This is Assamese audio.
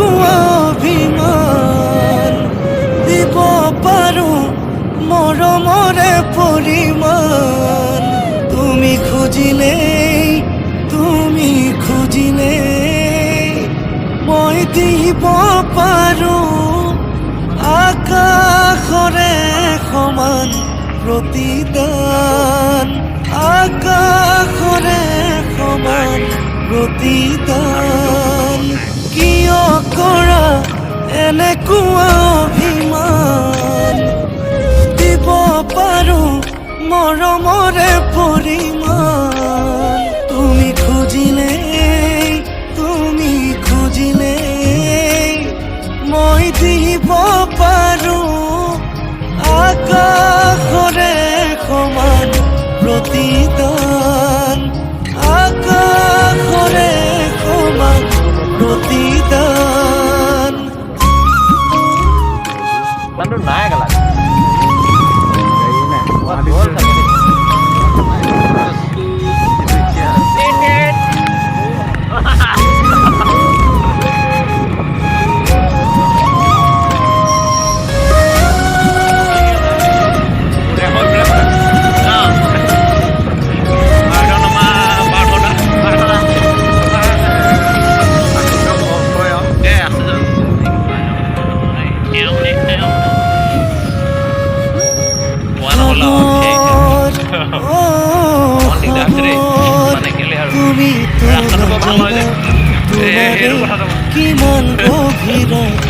এনেকুৱা অভিমান দিব পাৰো মৰমৰে পৰিমাণ তুমি খুজিলেই মই দিব পাৰো আকাশৰে সমান প্ৰতিদান আকাশৰে সমান প্ৰতিদান কিয় কৰা এনেকুৱা অভিমান দিব পাৰো মৰমৰে পৰিমাণ তুমি খুজিলেই মই দিব পাৰো আকাশৰে সমান প্ৰতিদান আকাশৰে সমান প্ৰতিদান Mandu naik lah. তুমি কিমান গভীৰত